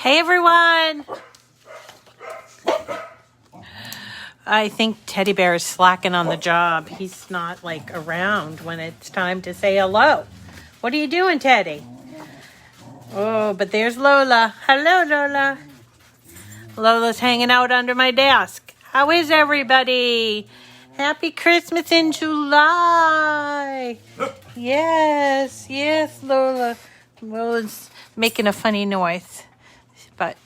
Hey everyone! I think Teddy Bear is slacking on the job. He's not like around when it's time to say hello. What are you doing, Teddy? Oh, but there's Lola. Hello, Lola. Lola's hanging out under my desk. How is everybody? Happy Christmas in July. Yes, Lola. Lola's making a funny noise. But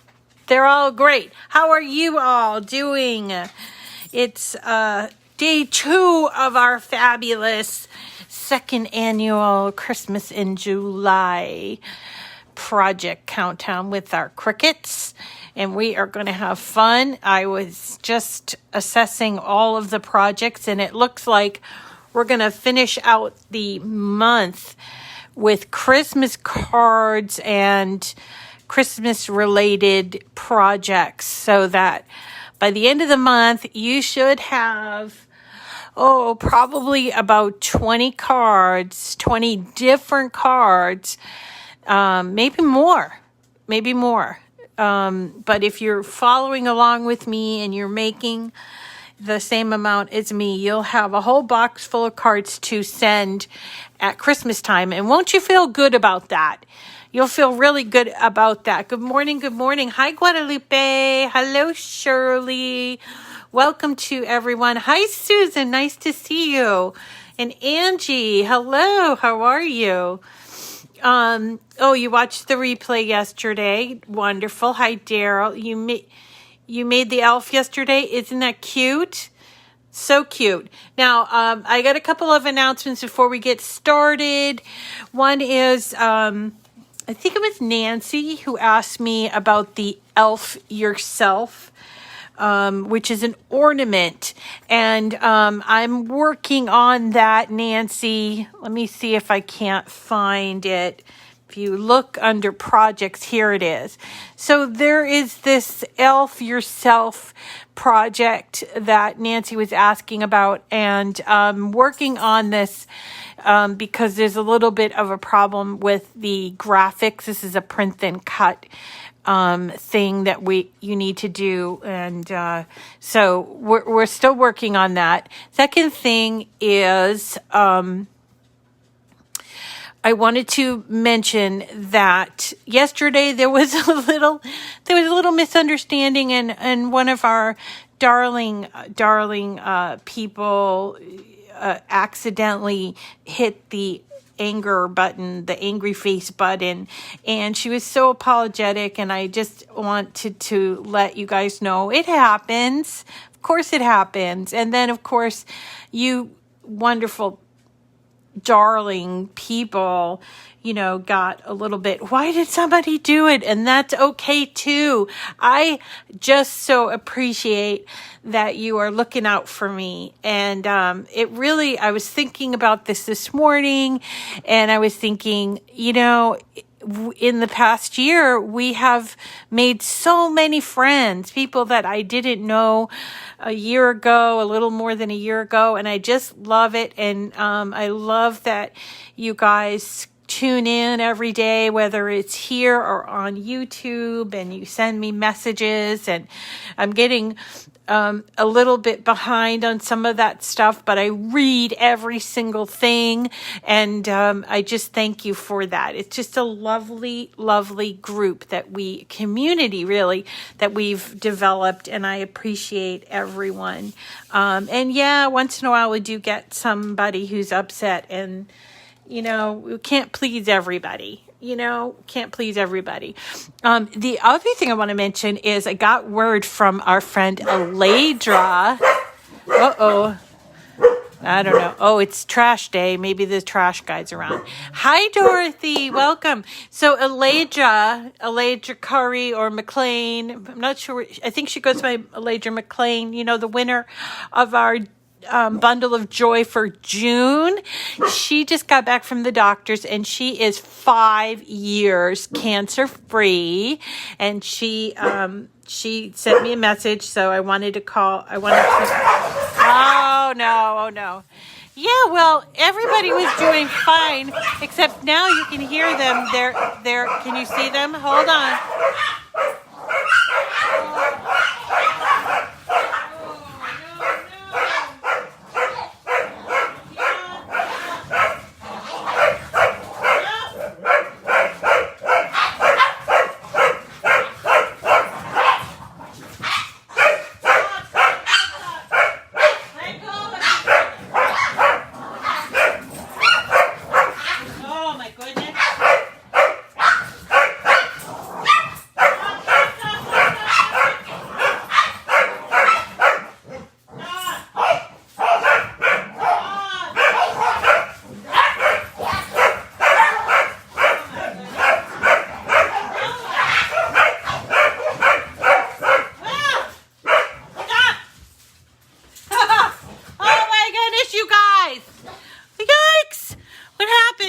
they're all great. How are you all doing? It's day 2 of our fabulous second annual Christmas in July project countdown with our Cricuts. And we are going to have fun. I was just assessing all of the projects, and it looks like we're going to finish out the month with Christmas cards and Christmas-related projects, so that by the end of the month, you should have, probably about 20 cards, 20 different cards, maybe more. But if you're following along with me and you're making the same amount as me, you'll have a whole box full of cards to send at Christmas time. And won't you feel good about that? You'll feel really good about that. Good morning. Hi, Guadalupe. Hello, Shirley. Welcome to everyone. Hi, Susan. Nice to see you. And Angie, hello. How are you? You watched the replay yesterday. Wonderful. Hi, Daryl. You made the elf yesterday. Isn't that cute? So cute. Now, I got a couple of announcements before we get started. One is, I think it was Nancy who asked me about the elf yourself, which is an ornament. And I'm working on that, Nancy. Let me see if I can't find it. If you look under projects, here it is. So there is this elf yourself project that Nancy was asking about, and I'm working on this because there's a little bit of a problem with the graphics. This is a print then cut thing that you need to do, and so we're still working on that. Second thing is I wanted to mention that yesterday there was a little misunderstanding, and one of our darling people accidentally hit the anger button, the angry face button, and she was so apologetic, and I just wanted to let you guys know it happens. Of course it happens. And then of course you wonderful darling people, got a little bit, why did somebody do it? And that's okay too. I just so appreciate that you are looking out for me. And I was thinking about this morning, and I was thinking, in the past year, we have made so many friends, people that I didn't know a year ago, a little more than a year ago, and I just love it. And I love that you guys tune in every day, whether it's here or on YouTube, and you send me messages, and I'm getting a little bit behind on some of that stuff, but I read every single thing, and I just thank you for that. It's just a lovely, lovely group community really, that we've developed, and I appreciate everyone. And yeah, once in a while we do get somebody who's upset, and we can't please everybody. Can't please everybody. The other thing I want to mention is I got word from our friend Aladra. I don't know. Oh, it's trash day. Maybe the trash guy's around. Hi, Dorothy. Welcome. So Aladra Curry or McLean, I'm not sure. I think she goes by Aladra McLean, the winner of our bundle of joy for June. She just got back from the doctors, and she is 5 years cancer free, and she sent me a message, so I wanted to call. Oh no. Yeah, well, everybody was doing fine, except now you can hear them. They're, can you see them? Hold on.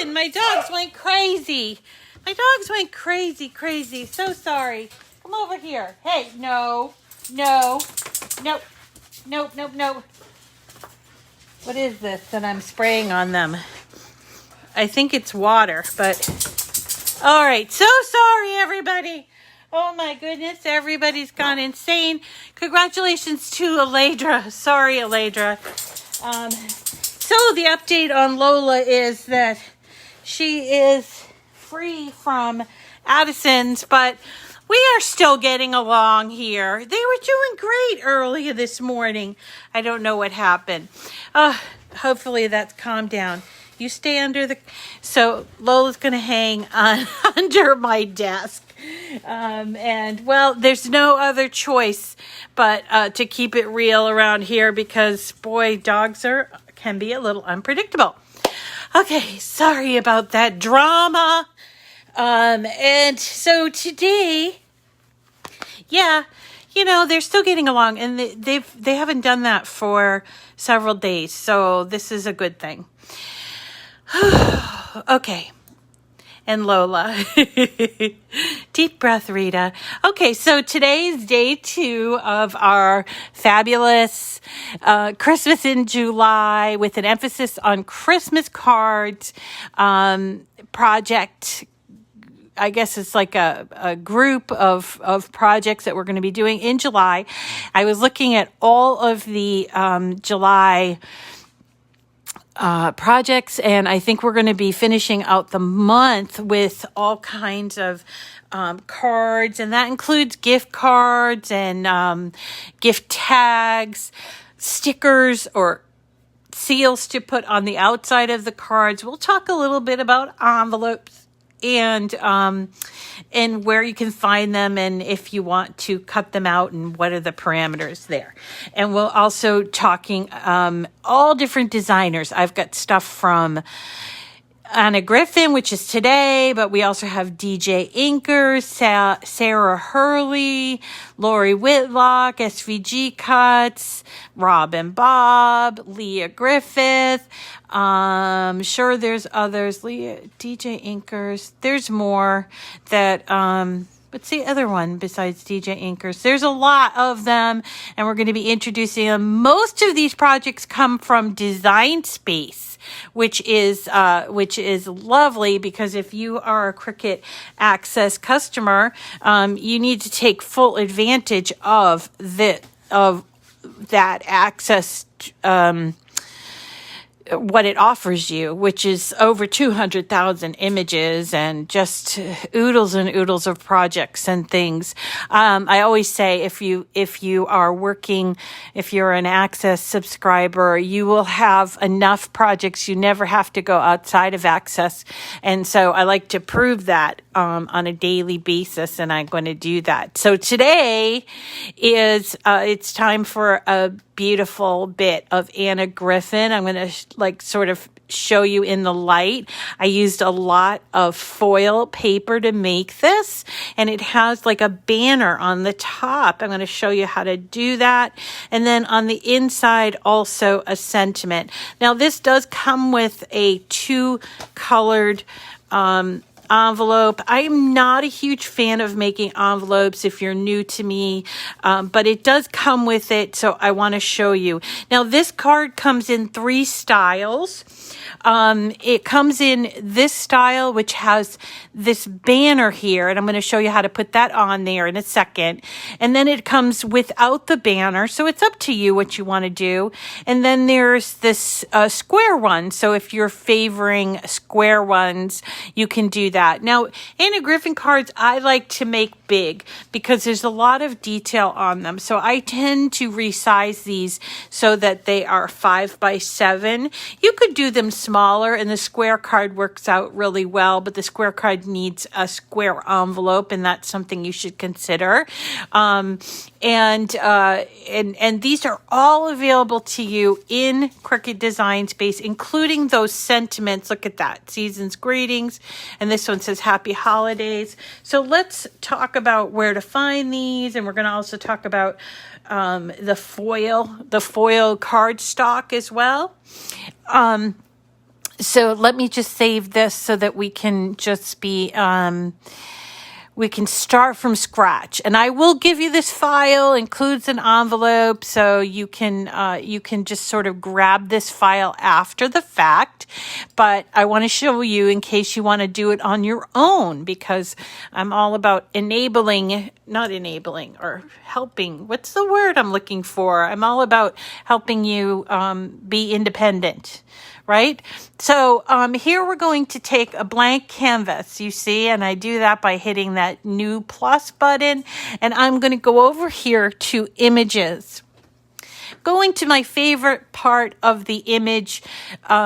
My dogs went crazy. My dogs went crazy. So sorry. Come over here. Hey, no. What is this that I'm spraying on them? I think it's water, but all right. So sorry, everybody. Oh my goodness, everybody's gone insane. Congratulations to Aledra. Sorry, Aledra. So the update on Lola is that she is free from Addison's, but we are still getting along here. They were doing great earlier this morning. I don't know what happened. Hopefully that's calmed down. You stay under the... So Lola's going to hang on under my desk. And, well, there's no other choice but to keep it real around here because, boy, dogs can be a little unpredictable. Okay, sorry about that drama. And so today, yeah, they're still getting along, and they haven't done that for several days, so this is a good thing. Okay. And Lola. Deep breath, Rita. Okay, so today is day 2 of our fabulous Christmas in July with an emphasis on Christmas cards project. I guess it's like a group of projects that we're going to be doing in July. I was looking at all of the July projects, and I think we're going to be finishing out the month with all kinds of cards, and that includes gift cards and gift tags, stickers or seals to put on the outside of the cards. We'll talk a little bit about envelopes and where you can find them and if you want to cut them out and what are the parameters there. And we'll also talking all different designers. I've got stuff from Anna Griffin, which is today, but we also have DJ Inkers, Sarah Hurley, Lori Whitlock, SVG Cuts, Rob and Bob, Leah Griffith. Sure there's others. Leah, DJ Inkers. There's more that, what's the other one besides DJ Inkers? There's a lot of them, and we're going to be introducing them. Most of these projects come from Design Space, which is lovely because if you are a Cricut Access customer, you need to take full advantage of that access. What it offers you, which is over 200,000 images and just oodles and oodles of projects and things. I always say if you are working, if you're an Access subscriber, you will have enough projects. You never have to go outside of Access. And so I like to prove that on a daily basis, and I'm going to do that. So today is it's time for a beautiful bit of Anna Griffin. I'm going to sort of show you in the light. I used a lot of foil paper to make this, and it has like a banner on the top. I'm going to show you how to do that. And then on the inside, also a sentiment. Now, this does come with a 2-colored envelope. I'm not a huge fan of making envelopes if you're new to me, but it does come with it, so I want to show you. Now, this card comes in 3 styles. It comes in this style, which has this banner here, and I'm going to show you how to put that on there in a second. And then it comes without the banner, so it's up to you what you want to do. And then there's this square one, so if you're favoring square ones, you can do that. Now, Anna Griffin cards, I like to make big because there's a lot of detail on them. So I tend to resize these so that they are 5 by 7. You could do them smaller, and the square card works out really well, but the square card needs a square envelope, and that's something you should consider. And these are all available to you in Cricut Design Space, including those sentiments. Look at that, season's greetings, and this one says happy holidays. So let's talk about where to find these, and we're going to also talk about the foil card stock as well. So let me just save this so that we can just be, we can start from scratch. And I will give you this file, includes an envelope, so you can just sort of grab this file after the fact. But I want to show you in case you want to do it on your own, because I'm all about not enabling or helping. What's the word I'm looking for? I'm all about helping you be independent. Right? So here we're going to take a blank canvas, you see, and I do that by hitting that new plus button, and I'm going to go over here to images. Going to my favorite part of the image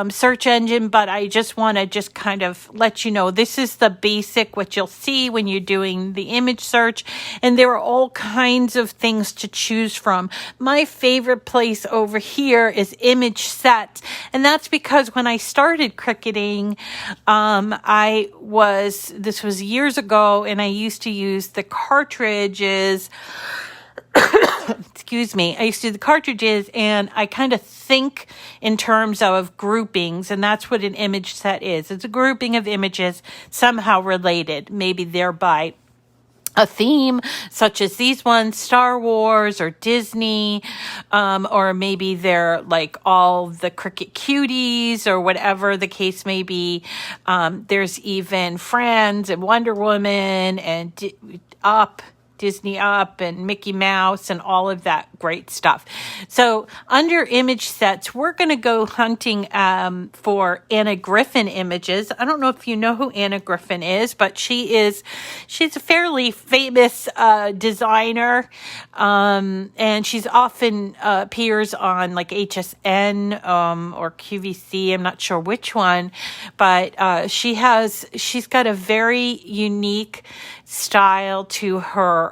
search engine, but I just want to kind of let you know this is the basic, what you'll see when you're doing the image search, and there are all kinds of things to choose from. My favorite place over here is image sets, and that's because when I started Cricuting, this was years ago, and I used to use the cartridges. Excuse me. I used to do the cartridges, and I kind of think in terms of groupings, and that's what an image set is. It's a grouping of images somehow related, maybe thereby a theme, such as these ones, Star Wars or Disney, or maybe they're like all the Cricut cuties or whatever the case may be. There's even Friends and Wonder Woman and Disney Up and Mickey Mouse and all of that great stuff. So under image sets, we're going to go hunting for Anna Griffin images. I don't know if you know who Anna Griffin is, but she's a fairly famous designer, and she's often appears on like HSN or QVC. I'm not sure which one, but she's got a very unique style to her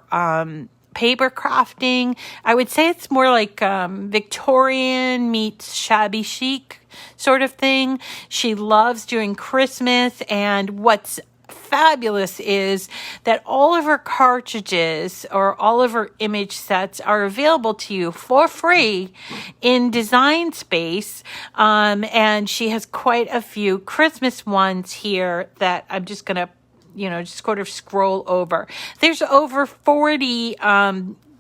paper crafting. I would say it's more like Victorian meets shabby chic sort of thing. She loves doing Christmas, and what's fabulous is that all of her cartridges or all of her image sets are available to you for free in Design Space, and she has quite a few Christmas ones here that I'm just going to just sort of scroll over. There's over 40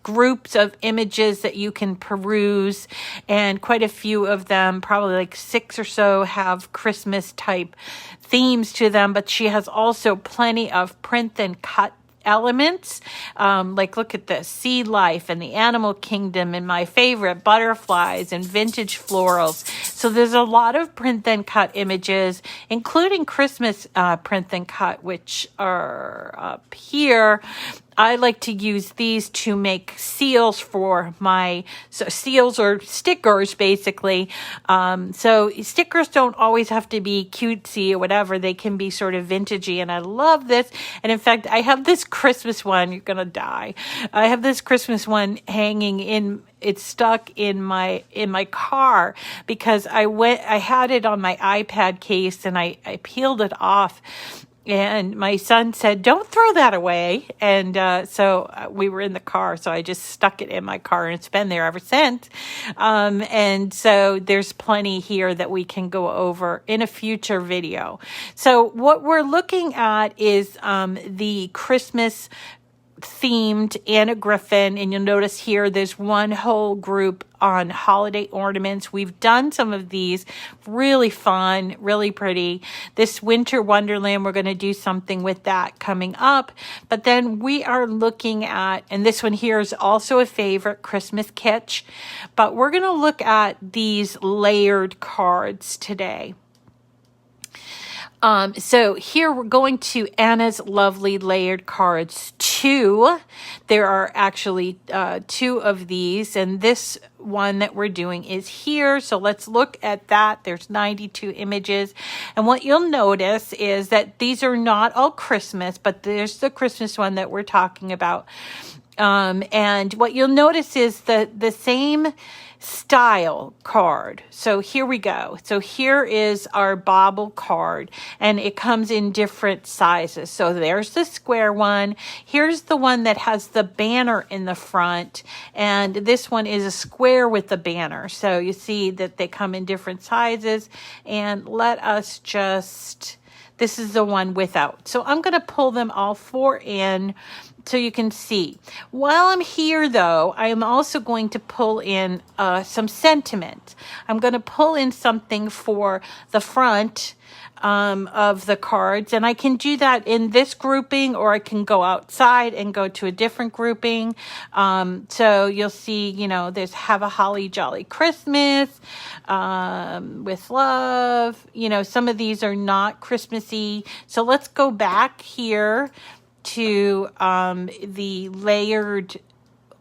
groups of images that you can peruse, and quite a few of them, probably like 6 or so, have Christmas type themes to them, but she has also plenty of print and cut elements, like look at this, sea life and the animal kingdom, and my favorite, butterflies and vintage florals. So there's a lot of print and cut images, including Christmas print and cut, which are up here. I like to use these to make seals for seals or stickers, basically. So stickers don't always have to be cutesy or whatever. They can be sort of vintagey, and I love this. And in fact, I have this Christmas one. You're going to die. I have this Christmas one hanging it's stuck in my car because I had it on my iPad case, and I peeled it off And my son said, don't throw that away. And so we were in the car, so I just stuck it in my car, and it's been there ever since. And so there's plenty here that we can go over in a future video. So what we're looking at is the Christmas themed Anna Griffin, and you'll notice here there's one whole group on holiday ornaments. We've done some of these, really fun, really pretty. This Winter Wonderland, we're going to do something with that coming up. But then we are looking at, and this one here is also a favorite, Christmas kitsch, but we're going to look at these layered cards today. So here we're going to Anna's Lovely Layered Cards 2. There are actually 2 of these, and this one that we're doing is here. So let's look at that. There's 92 images. And what you'll notice is that these are not all Christmas, but there's the Christmas one that we're talking about. And what you'll notice is the same style card. So here we go. So here is our Bauble card, and it comes in different sizes. So there's the square one. Here's the one that has the banner in the front, and this one is a square with the banner. So you see that they come in different sizes. And let us just, this is the one without. So I'm going to pull them all 4 in so you can see. While I'm here, though, I am also going to pull in some sentiment. I'm going to pull in something for the front of the cards, and I can do that in this grouping, or I can go outside and go to a different grouping. So you'll see, you know, there's Have a Holly Jolly Christmas, with love. You know, some of these are not Christmassy. So let's go back here to the layered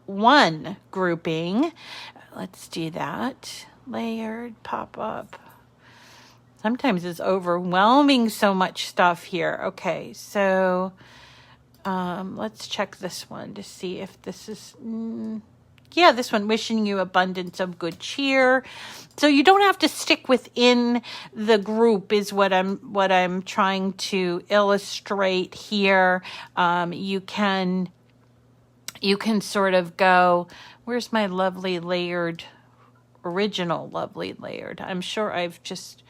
1 grouping. Let's do that. Layered, pop up. Sometimes it's overwhelming, so much stuff here. Okay, so let's check this one to see if this is... yeah, this one, wishing you abundance of good cheer. So you don't have to stick within the group is what I'm trying to illustrate here. You can sort of go, where's my lovely layered, original lovely layered? I'm sure I've just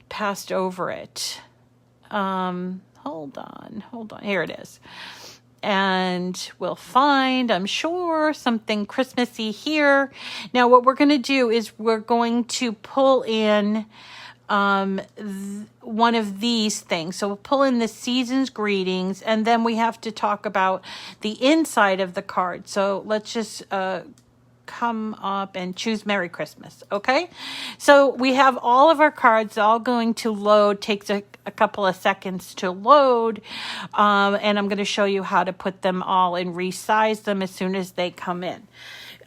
passed over it. Hold on. Here it is. And we'll find, I'm sure, something Christmassy here. Now, what we're going to do is we're going to pull in one of these things. So we'll pull in the season's greetings, and then we have to talk about the inside of the card. So let's just come up and choose Merry Christmas. Okay, so we have all of our cards all going to load. Takes a couple of seconds to load, and I'm going to show you how to put them all and resize them as soon as they come in.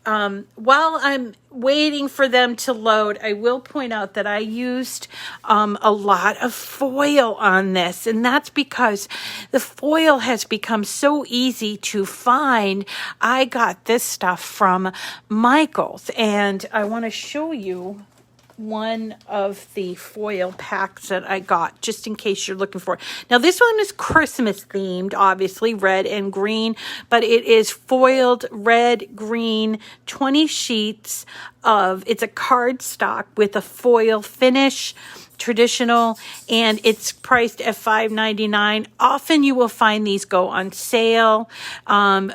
While I'm waiting for them to load, I will point out that I used a lot of foil on this, and that's because the foil has become so easy to find. I got this stuff from Michael's, and I want to show you one of the foil packs that I got, just in case you're looking for it. Now, this one is Christmas themed, obviously, red and green, but it is foiled red, green, 20 sheets of, it's a cardstock with a foil finish, traditional, and it's priced at $5.99. Often you will find these go on sale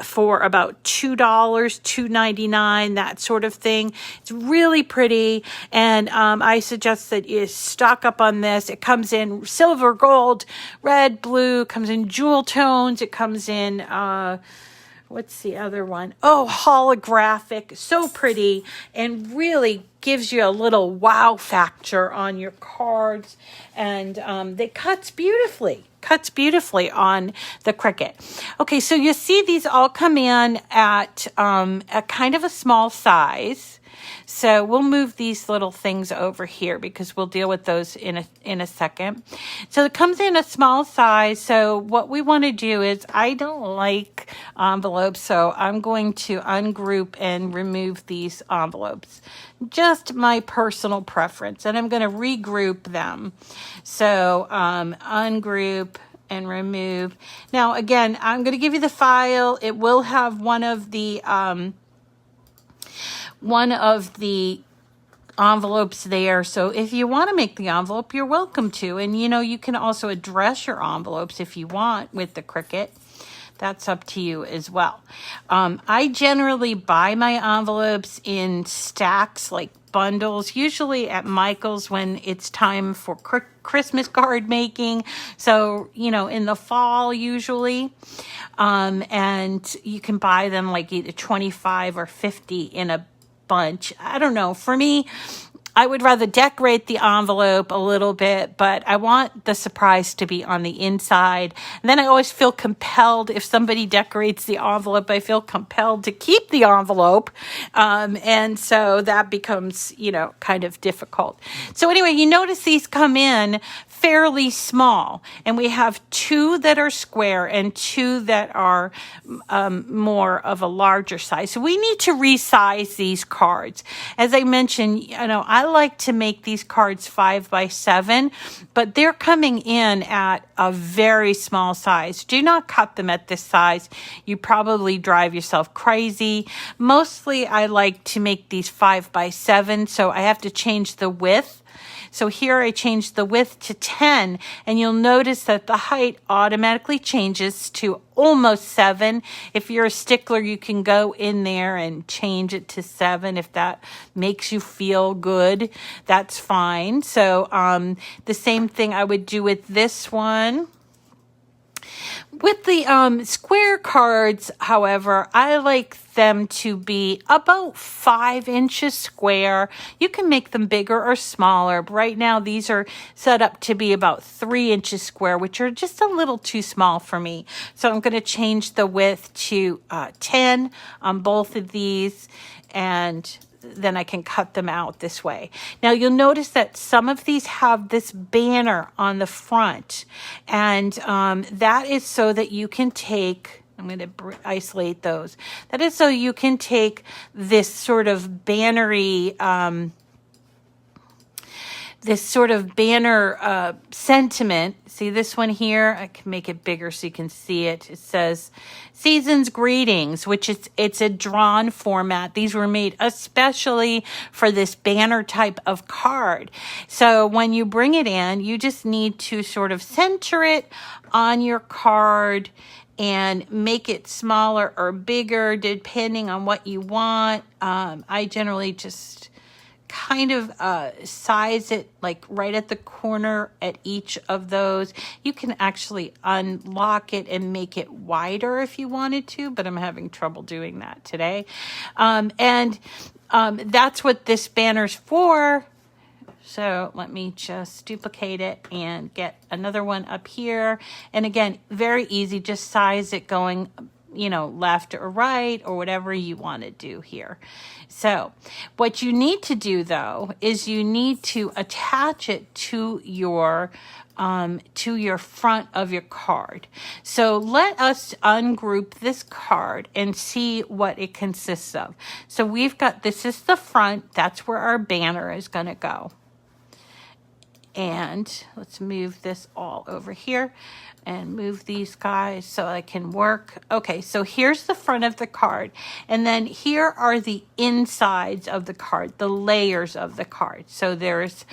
for about $2, $2.99, that sort of thing. It's really pretty, and I suggest that you stock up on this. It comes in silver, gold, red, blue, comes in jewel tones. It comes in what's the other one? Oh, holographic. So pretty, and really gives you a little wow factor on your cards. And it cuts beautifully on the Cricut. Okay, so you see these all come in at a kind of a small size. So we'll move these little things over here because we'll deal with those in a second. So it comes in a small size. So what we want to do is, I don't like envelopes, so I'm going to ungroup and remove these envelopes. Just my personal preference, and I'm going to regroup them. So ungroup, and remove. Now, again, I'm going to give you the file. It will have one of the envelopes there. So if you want to make the envelope, you're welcome to. And, you know, you can also address your envelopes if you want with the Cricut. That's up to you as well. I generally buy my envelopes in stacks, like bundles, usually at Michael's when it's time for Christmas card making. So, you know, in the fall usually. And you can buy them like either 25 or 50 in a bunch. I don't know. For me, I would rather decorate the envelope a little bit, but I want the surprise to be on the inside. And then I always feel compelled, if somebody decorates the envelope, I feel compelled to keep the envelope. And so that becomes, you know, kind of difficult. So anyway, you notice these come in fairly small, and we have 2 that are square and 2 that are more of a larger size. So we need to resize these cards. As I mentioned, you know, I like to make these cards 5 by 7, but they're coming in at a very small size. Do not cut them at this size. You probably drive yourself crazy. Mostly I like to make these 5 by 7, so I have to change the width. So here I changed the width to 10, and you'll notice that the height automatically changes to almost 7. If you're a stickler, you can go in there and change it to 7 if that makes you feel good. That's fine. So the same thing I would do with this one. With the square cards, however, I like them to be about 5 inches square. You can make them bigger or smaller. But right now, these are set up to be about 3 inches square, which are just a little too small for me. So I'm going to change the width to 10 on both of these, and then I can cut them out this way. Now you'll notice that some of these have this banner on the front, and that is so that you can take, I'm going to isolate those. That is so you can take this sort of banner sentiment. See this one here? I can make it bigger so you can see it. It says Season's Greetings, which it's a drawn format. These were made especially for this banner type of card. So when you bring it in, you just need to sort of center it on your card and make it smaller or bigger depending on what you want. I generally just kind of size it like right at the corner at each of those. You can actually unlock it and make it wider if you wanted to, but I'm having trouble doing that today. And that's what this banner's for. So let me just duplicate it and get another one up here. And again, very easy, just size it going, you know, left or right or whatever you want to do here. So what you need to do though is you need to attach it to your front of your card. So let us ungroup this card and see what it consists of. So we've got, this is the front, that's where our banner is going to go. And let's move this all over here and move these guys so I can work. Okay, so here's the front of the card. And then here are the insides of the card, the layers of the card. So there's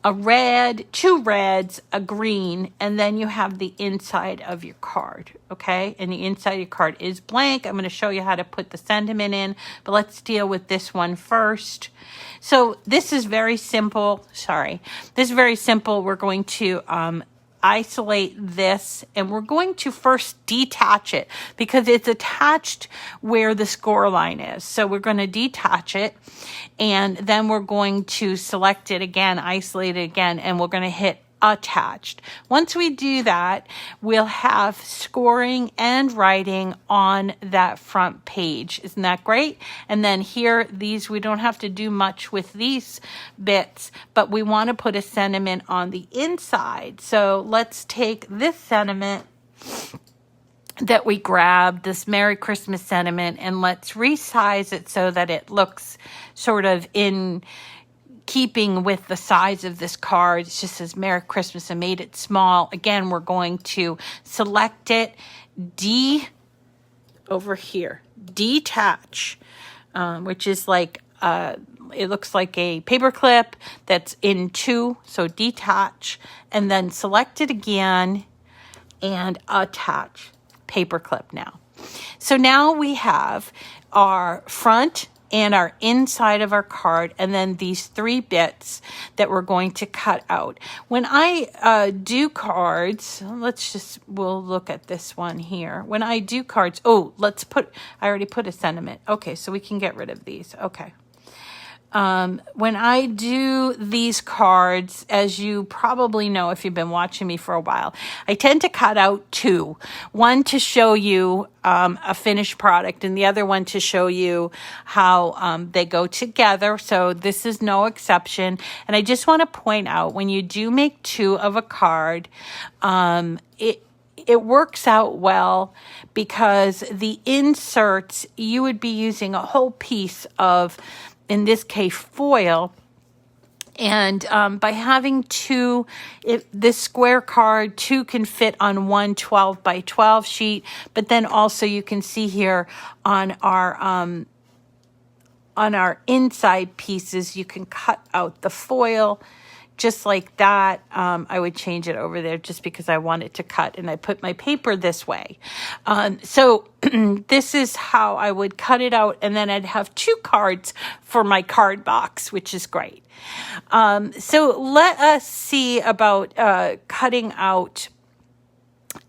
a red, 2 reds, a green, and then you have the inside of your card, okay? And the inside of your card is blank. I'm going to show you how to put the sentiment in, but let's deal with this one first. So this is very simple. Sorry. This is very simple. We're going to isolate this, and we're going to first detach it because it's attached where the score line is. So we're going to detach it, and then we're going to select it again, isolate it again, and we're going to hit attached. Once we do that, we'll have scoring and writing on that front page. Isn't that great? And then here, these, we don't have to do much with these bits, but we want to put a sentiment on the inside. So let's take this sentiment that we grabbed, this Merry Christmas sentiment, and let's resize it so that it looks sort of in keeping with the size of this card. It just says Merry Christmas and made it small. Again, we're going to select it, over here, detach, which is like, it looks like a paper clip that's in two. So detach, and then select it again and attach paper clip now. So now we have our front and our inside of our card, and then these 3 bits that we're going to cut out. When I do cards, we'll look at this one here. When I do cards, I already put a sentiment. Okay, so we can get rid of these. Okay. When I do these cards, as you probably know if you've been watching me for a while, I tend to cut out 2. One to show you a finished product, and the other one to show you how they go together. So this is no exception. And I just want to point out, when you do make 2 of a card, it works out well, because the inserts, you would be using a whole piece of, in this case, foil. And by having 2, this square card, 2 can fit on one 12 by 12 sheet. But then also you can see here on our inside pieces, you can cut out the foil just like that. I would change it over there just because I want it to cut, and I put my paper this way. So this is how I would cut it out, and then I'd have 2 cards for my card box, which is great. So let us see about cutting out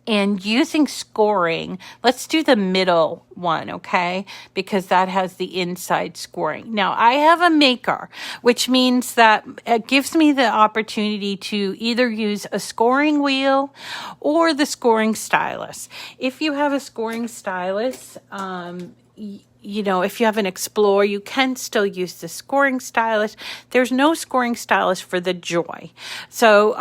and using scoring. Let's do the middle one, okay? Because that has the inside scoring. Now, I have a maker, which means that it gives me the opportunity to either use a scoring wheel or the scoring stylus. If you have a scoring stylus, if you have an Explorer, you can still use the scoring stylus. There's no scoring stylus for the Joy. So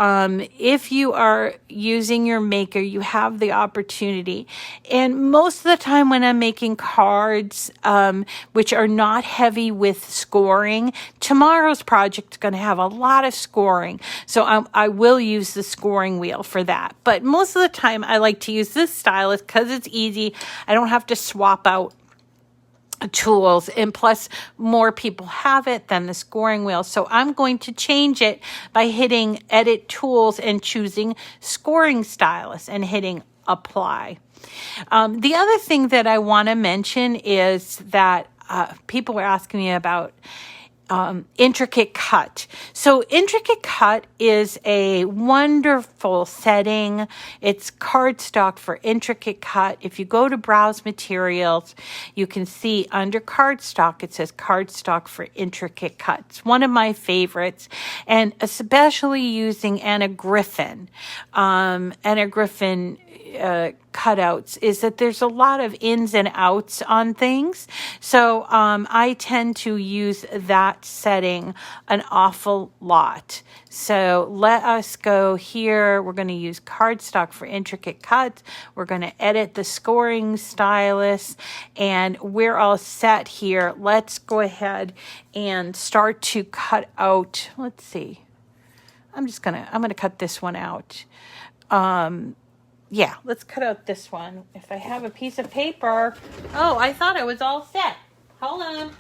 if you are using your maker, you have the opportunity. And most of the time when I'm making cards, which are not heavy with scoring, tomorrow's project is going to have a lot of scoring. So I will use the scoring wheel for that. But most of the time I like to use this stylus because it's easy. I don't have to swap out tools, and plus more people have it than the scoring wheel. So I'm going to change it by hitting Edit Tools and choosing Scoring Stylus and hitting Apply. The other thing that I want to mention is that people were asking me about Intricate Cut. So Intricate Cut is a wonderful setting. It's cardstock for Intricate Cut. If you go to Browse Materials, you can see under cardstock, it says cardstock for Intricate Cut. It's one of my favorites, and especially using Anna Griffin. Anna Griffin cutouts is that there's a lot of ins and outs on things. So I tend to use that setting an awful lot. So let us go here. We're going to use cardstock for Intricate Cuts. We're going to edit the scoring stylus, and we're all set here. Let's go ahead and start to cut out. Let's see. I'm going to cut this one out. Yeah, let's cut out this one. If I have a piece of paper. Oh, I thought I was all set. Hold on.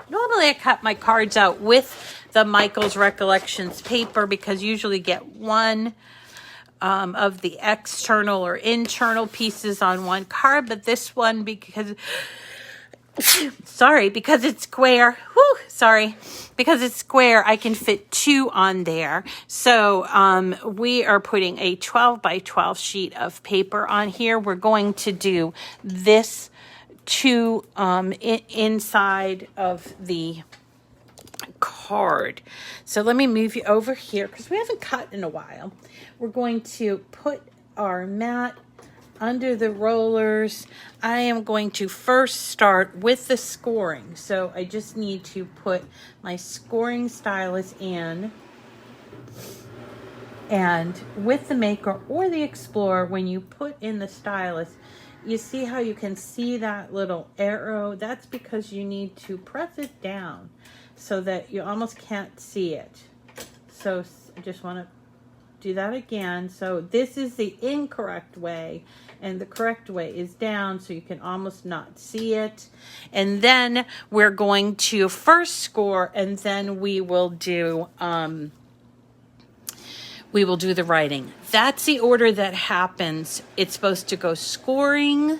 Normally I cut my cards out with the Michael's Recollections paper because you usually get one of the external or internal pieces on one card. But this one, because because it's square. Because it's square, I can fit 2 on there. So we are putting a 12 by 12 sheet of paper on here. We're going to do this inside of the card. So let me move you over here because we haven't cut in a while. We're going to put our mat under the rollers. I am going to first start with the scoring. So I just need to put my scoring stylus in. And with the Maker or the Explorer, when you put in the stylus, you see how you can see that little arrow? That's because you need to press it down so that you almost can't see it. So I just want to do that again. So this is the incorrect way, and the correct way is down, so you can almost not see it. And then we're going to first score, and then we will do the writing. That's the order that happens. It's supposed to go scoring,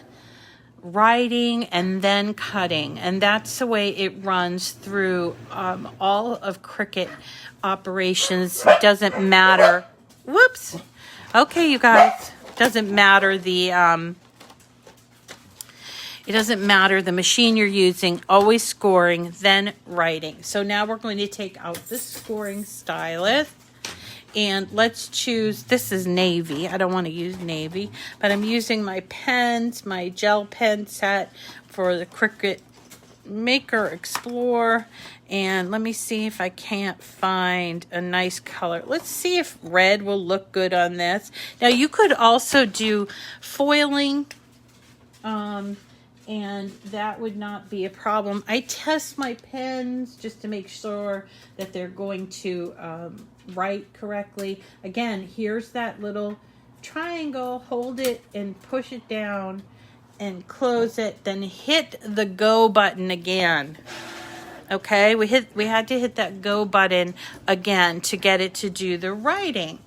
writing, and then cutting. And that's the way it runs through all of Cricut operations. It doesn't matter. Whoops. Okay, you guys. Doesn't matter the it doesn't matter the machine you're using. Always scoring, then writing. So now we're going to take out the scoring stylus. And let's choose, this is navy. I don't want to use navy, but I'm using my pens, my gel pen set for the Cricut Maker Explore. And let me see if I can't find a nice color. Let's see if red will look good on this. Now you could also do foiling, and that would not be a problem. I test my pens just to make sure that they're going to write correctly. Again, here's that little triangle. Hold it and push it down and close it. Then hit the go button again. Okay, we had to hit that go button again to get it to do the writing.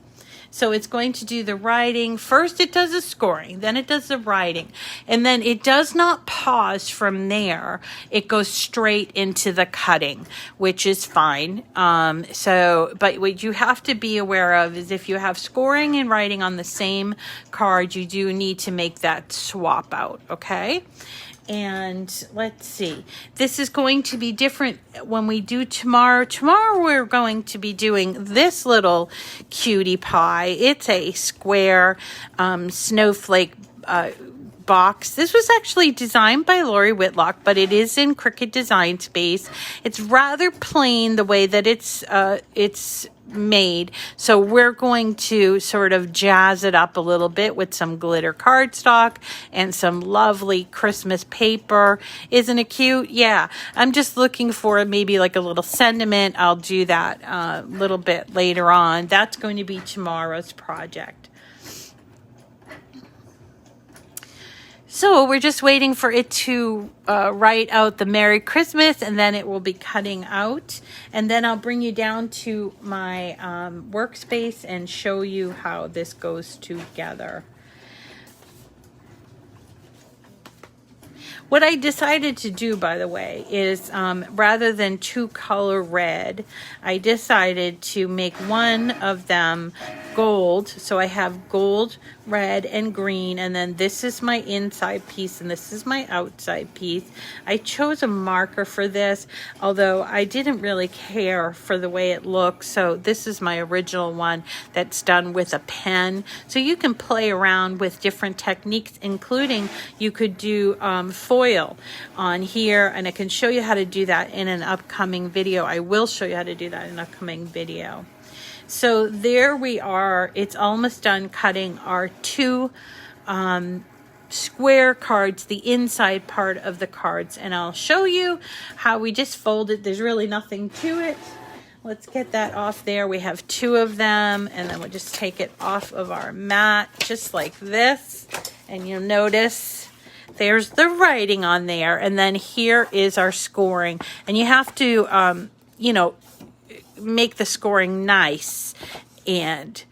So it's going to do the writing. First it does the scoring, then it does the writing, and then it does not pause from there. It goes straight into the cutting, which is fine. But what you have to be aware of is if you have scoring and writing on the same card, you do need to make that swap out, okay? And let's see, this is going to be different when we do tomorrow. Tomorrow we're going to be doing this little cutie pie. It's a square snowflake box. This was actually designed by Lori Whitlock, but it is in Cricut Design Space. It's rather plain the way that it's made, so we're going to sort of jazz it up a little bit with some glitter cardstock and some lovely Christmas paper. Isn't it cute? Yeah, I'm just looking for maybe like a little sentiment. I'll do that a little bit later on. That's going to be tomorrow's project. So we're just waiting for it to write out the Merry Christmas, and then it will be cutting out. And then I'll bring you down to my workspace and show you how this goes together. What I decided to do, by the way, is rather than two color red, I decided to make one of them gold. So I have gold, red, and green, and then this is my inside piece and this is my outside piece. I chose a marker for this, although I didn't really care for the way it looks. So this is my original one that's done with a pen. So you can play around with different techniques, including you could do foil on here, and I can show you how to do that in an upcoming video. I will show you how to do that in an upcoming video. So there we are. It's almost done cutting our two square cards, the inside part of the cards, and I'll show you how we just fold it. There's really nothing to it. Let's get that off there. We have two of them, and then we'll just take it off of our mat just like this, and you'll notice there's the writing on there, and then here is our scoring. And you have to make the scoring nice and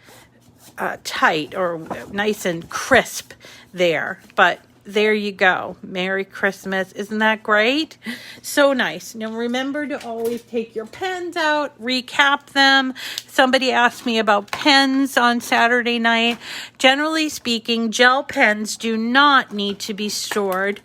tight, or nice and crisp there. But there you go. Merry Christmas. Isn't that great? So nice. Now remember to always take your pens out, recap them. Somebody asked me about pens on Saturday night. Generally speaking, gel pens do not need to be stored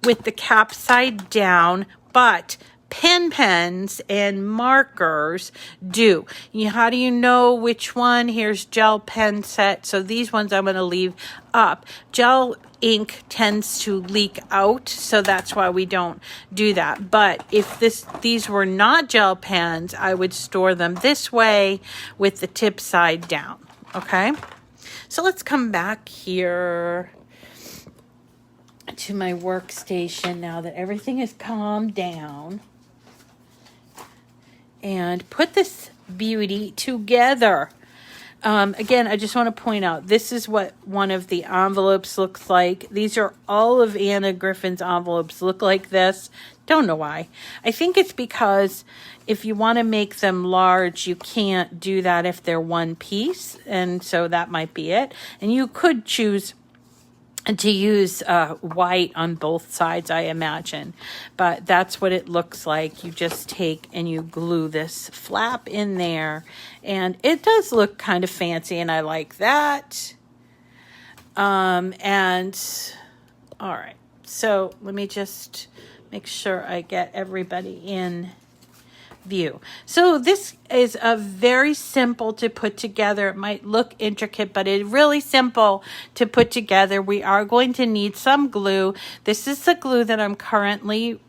with the cap side down, but pens and markers do. How do you know which one? Here's gel pen set. So these ones I'm going to leave up. Gel ink tends to leak out, so that's why we don't do that. But if these were not gel pens, I would store them this way with the tip side down. Okay, so let's come back here. to my workstation now that everything is calmed down and put this beauty together. Again, I just want to point out, this is what one of the envelopes looks like. These are all of Anna Griffin's envelopes look like this. Don't know why. I think it's because if you want to make them large, you can't do that if they're one piece. And so that might be it. And you could choose to use white on both sides, I imagine. But that's what it looks like. You just take and you glue this flap in there. And it does look kind of fancy, and I like that. And all right. So let me just make sure I get everybody in view. So this is a very simple to put together. It might look intricate, but it's really simple to put together. We are going to need some glue. This is the glue that I'm currently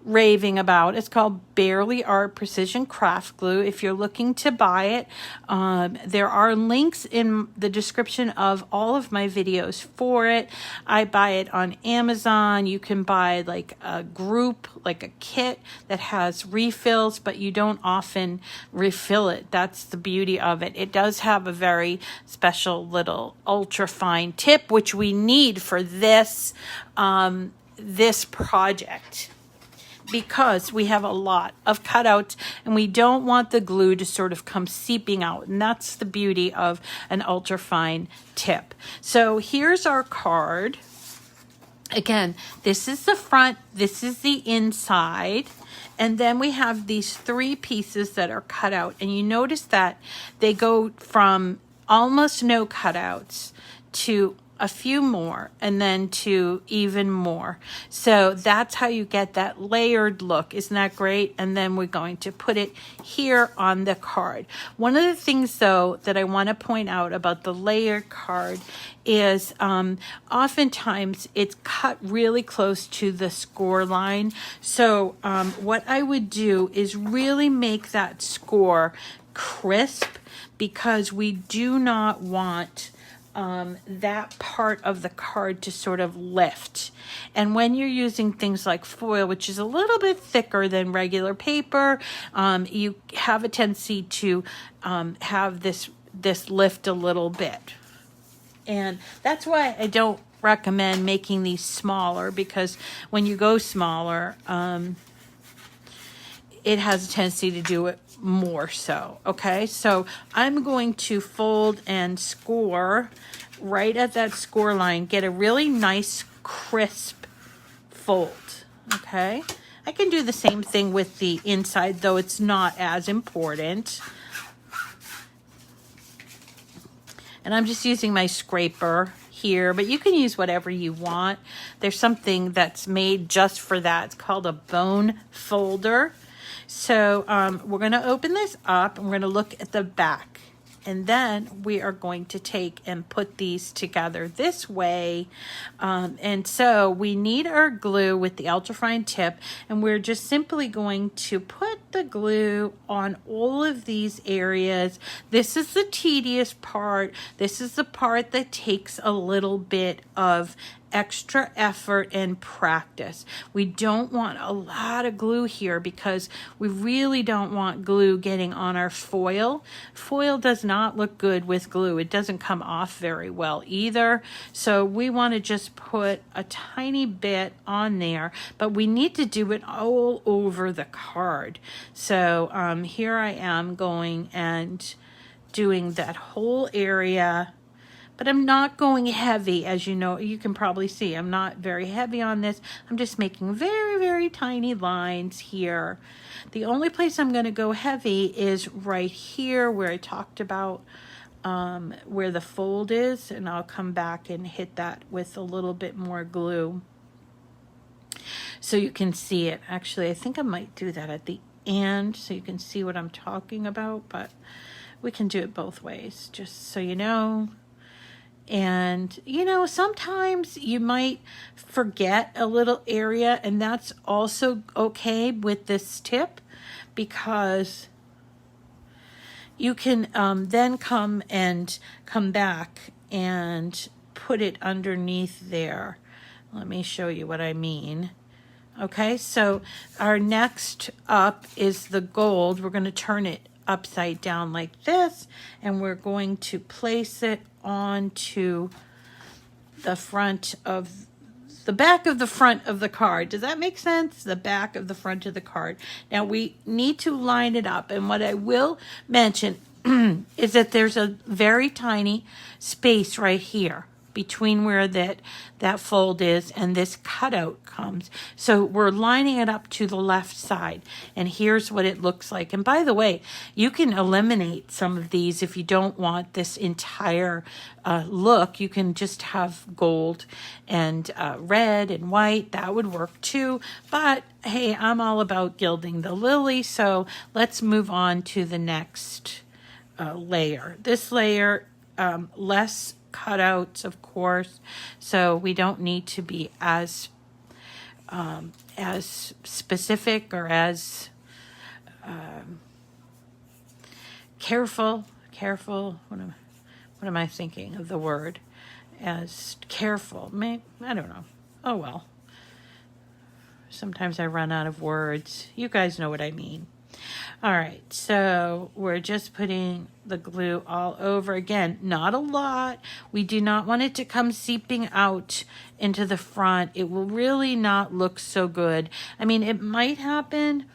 raving about. It's called Barely Art Precision Craft Glue. If you're looking to buy it, there are links in the description of all of my videos for it. I buy it on Amazon. You can buy like a group, like a kit that has refills, but you don't often refill it. That's the beauty of it. It does have a very special little ultra fine tip, which we need for this this project, because we have a lot of cutouts and we don't want the glue to sort of come seeping out. And that's the beauty of an ultra fine tip. So here's our card. Again, this is the front, this is the inside. And then we have these three pieces that are cut out. And you notice that they go from almost no cutouts to a few more, and then to even more. So that's how you get that layered look. Isn't that great? And then we're going to put it here on the card. One of the things, though, that I want to point out about the layered card is oftentimes it's cut really close to the score line. So what I would do is really make that score crisp, because we do not want that part of the card to sort of lift. And when you're using things like foil, which is a little bit thicker than regular paper, you have a tendency to have this lift a little bit. And that's why I don't recommend making these smaller, because when you go smaller, it has a tendency to do it more so. Okay, so I'm going to fold and score right at that score line. Get a really nice crisp fold. Okay, I can do the same thing with the inside, though it's not as important. And I'm just using my scraper here, but you can use whatever you want. There's something that's made just for that. It's called a bone folder. So we're going to open this up and we're going to look at the back. And then we are going to take and put these together this way. And so we need our glue with the ultrafine tip. And we're just simply going to put the glue on all of these areas. This is the tedious part. This is the part that takes a little bit of extra effort and practice. We don't want a lot of glue here, because we really don't want glue getting on our foil. Foil does not look good with glue. It doesn't come off very well either. So we want to just put a tiny bit on there, but we need to do it all over the card. So here I am going and doing that whole area. But I'm not going heavy, as you know, you can probably see. I'm not very heavy on this. I'm just making very, very tiny lines here. The only place I'm going to go heavy is right here where I talked about where the fold is. And I'll come back and hit that with a little bit more glue so you can see it. Actually, I think I might do that at the end so you can see what I'm talking about. But we can do it both ways, just so you know. And, you know, sometimes you might forget a little area, and that's also okay with this tip, because you can then come back and put it underneath there Let me show you what I mean. Okay, so our next up is the gold. We're going to turn it upside down like this, and we're going to place it onto the front of the back of the front of the card. Does that make sense? The back of the front of the card. Now we need to line it up, and what I will mention is that there's a very tiny space right here between where that fold is and this cutout comes. So we're lining it up to the left side, and here's what it looks like. And by the way, you can eliminate some of these if you don't want this entire look. You can just have gold and red and white. That would work too. But hey, I'm all about gilding the lily, so let's move on to the next layer. This layer, less cutouts, of course, so we don't need to be as specific or as careful. What am I thinking of the word? As careful. I don't know. Oh well. Sometimes I run out of words. You guys know what I mean. All right, so we're just putting the glue all over. Again, not a lot. We do not want it to come seeping out into the front. It will really not look so good. I mean, it might happen,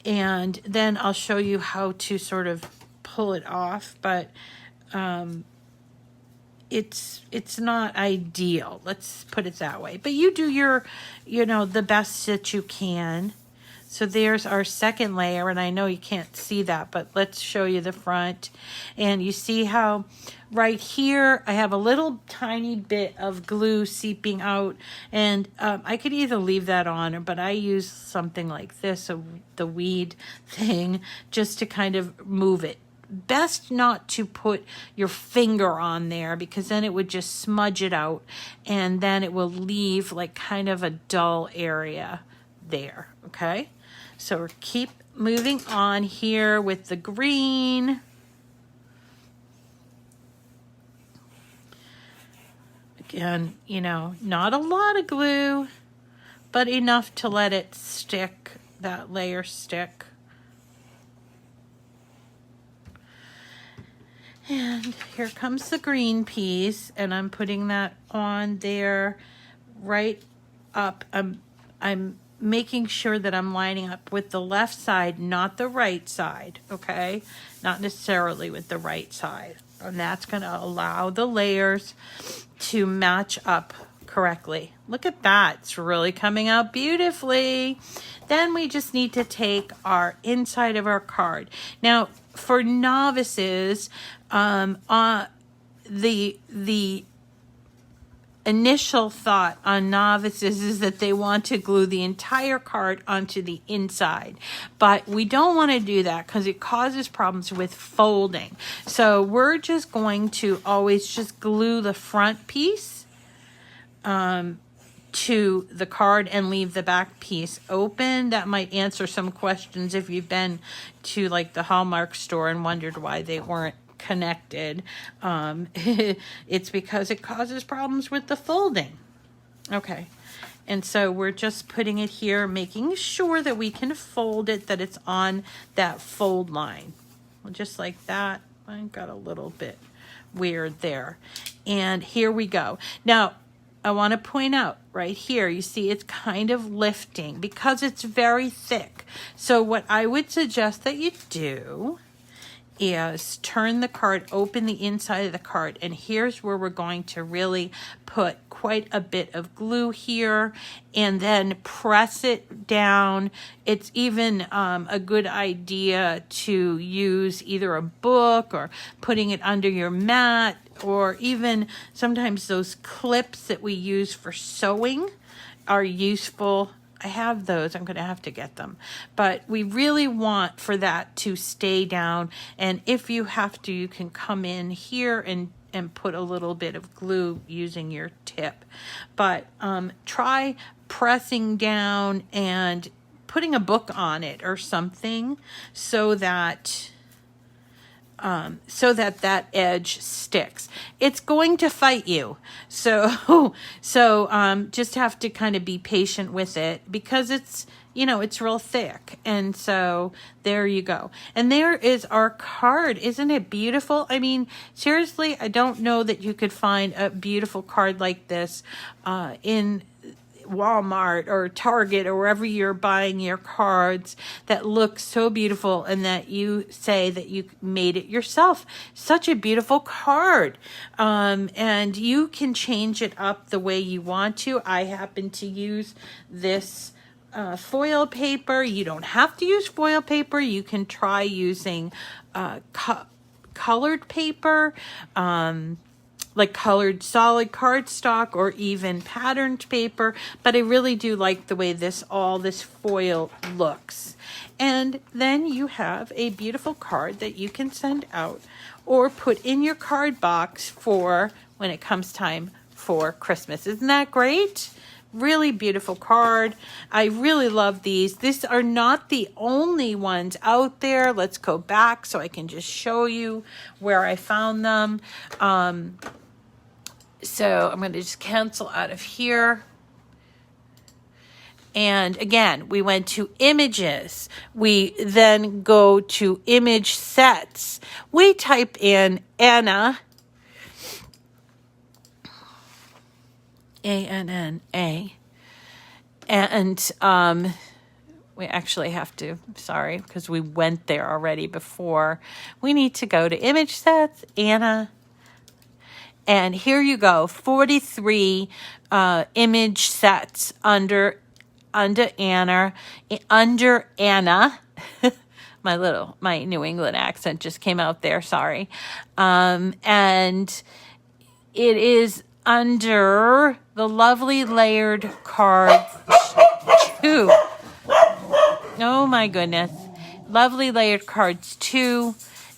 and then I'll show you how to sort of pull it off, but it's not ideal. Let's put it that way. But you do your, the best that you can. So there's our second layer, and I know you can't see that, but let's show you the front. And you see how right here I have a little tiny bit of glue seeping out, and I could either leave that on, but I use something like this, the weed thing, just to kind of move it. Best not to put your finger on there, because then it would just smudge it out, and then it will leave like kind of a dull area there, okay? So we'll keep moving on here with the green. Again, not a lot of glue, but enough to let it stick, that layer stick. And here comes the green piece, and I'm putting that on there right up. I'm making sure that I'm lining up with the left side, not the right side, okay? Not necessarily with the right side. And that's going to allow the layers to match up correctly. Look at that. It's really coming out beautifully. Then we just need to take our inside of our card. Now, for novices, the initial thought on novices is that they want to glue the entire card onto the inside, but we don't want to do that because it causes problems with folding. So we're just going to always just glue the front piece to the card and leave the back piece open. That might answer some questions if you've been to like the Hallmark store and wondered why they weren't connected. It's because it causes problems with the folding. Okay, and so we're just putting it here, making sure that we can fold it, that it's on that fold line. Just like that. I got a little bit weird there. And here we go. Now, I want to point out right here, you see it's kind of lifting because it's very thick. So what I would suggest that you do is turn the card, open the inside of the card, and here's where we're going to really put quite a bit of glue here and then press it down. It's even a good idea to use either a book or putting it under your mat, or even sometimes those clips that we use for sewing are useful. I have those. I'm going to have to get them. But we really want for that to stay down. And if you have to, you can come in here and put a little bit of glue using your tip. But try pressing down and putting a book on it or something so that so that that edge sticks. It's going to fight you. So just have to kind of be patient with it because it's, you know, it's real thick. And so there you go. And there is our card. Isn't it beautiful? I mean, seriously, I don't know that you could find a beautiful card like this in Walmart or Target or wherever you're buying your cards that look so beautiful and that you say that you made it yourself. Such a beautiful card. And you can change it up the way you want to. I happen to use this foil paper. You don't have to use foil paper. You can try using colored paper, like colored solid cardstock or even patterned paper, but I really do like the way this foil looks. And then you have a beautiful card that you can send out or put in your card box for when it comes time for Christmas. Isn't that great? Really beautiful card. I really love these. These are not the only ones out there. Let's go back so I can just show you where I found them. So I'm going to just cancel out of here. And again, we went to images. We then go to image sets. We type in Anna, A-N-N-A, and we actually have to, sorry, because we went there already before. We need to go to image sets, Anna. And here you go, 43 image sets under Anna. My New England accent just came out there, sorry. And it is under the lovely layered card 2. Oh my goodness. Lovely layered cards 2.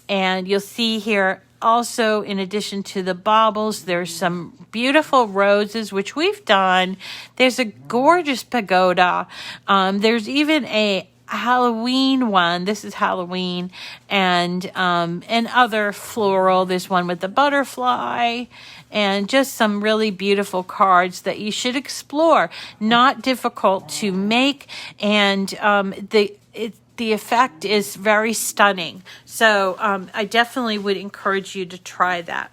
And you'll see here also, in addition to the baubles, there's some beautiful roses, which we've done. There's a gorgeous pagoda. There's even a Halloween one. This is Halloween. And other floral. There's one with the butterfly. And just some really beautiful cards that you should explore. Not difficult to make. And the effect is very stunning. So I definitely would encourage you to try that.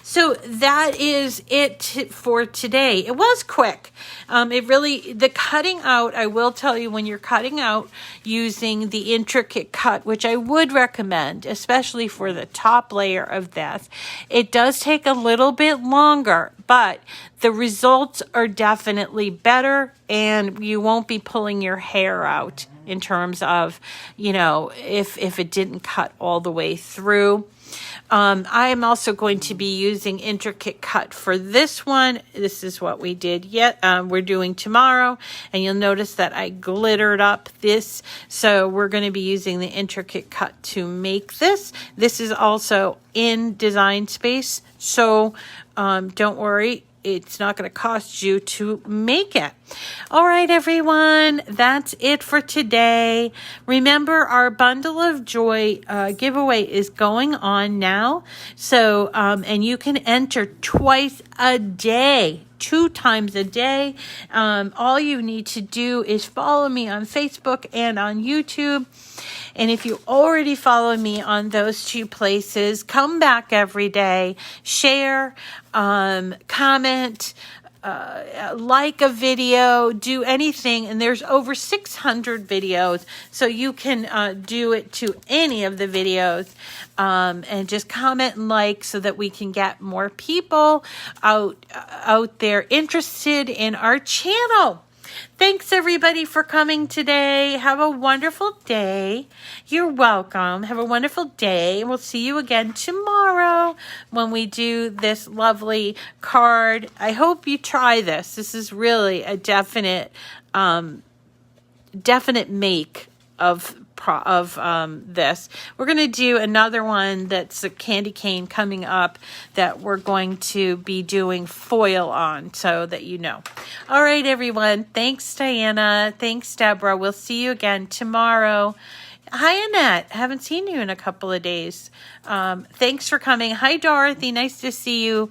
So that is it for today. It was quick. The cutting out, I will tell you, when you're cutting out using the intricate cut, which I would recommend, especially for the top layer of this, it does take a little bit longer, but the results are definitely better and you won't be pulling your hair out in terms of, you know, if it didn't cut all the way through. I am also going to be using intricate cut for this one. This is what we did we're doing tomorrow, and you'll notice that I glittered up this. So we're going to be using the intricate cut to make this. This is also in Design Space, so don't worry. It's not going to cost you to make it. All right, everyone, that's it for today. Remember, our Bundle of Joy giveaway is going on now. So, and you can enter twice a day. 2 times a day. All you need to do is follow me on Facebook and on YouTube. And if you already follow me on those 2 places, come back every day, share, comment, like a video, do anything. And there's over 600 videos, so you can do it to any of the videos. And just comment and like so that we can get more people out there interested in our channel. Thanks, everybody, for coming today. Have a wonderful day. You're welcome. Have a wonderful day. And we'll see you again tomorrow when we do this lovely card. I hope you try this. This is really a definite make of this. We're going to do another one that's a candy cane coming up that we're going to be doing foil on, so that you know. All right, everyone. Thanks, Diana. Thanks, Deborah. We'll see you again tomorrow. Hi, Annette. Haven't seen you in a couple of days. Thanks for coming. Hi, Dorothy. Nice to see you.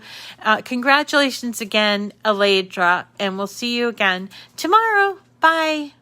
Congratulations again, Aledra, and we'll see you again tomorrow. Bye.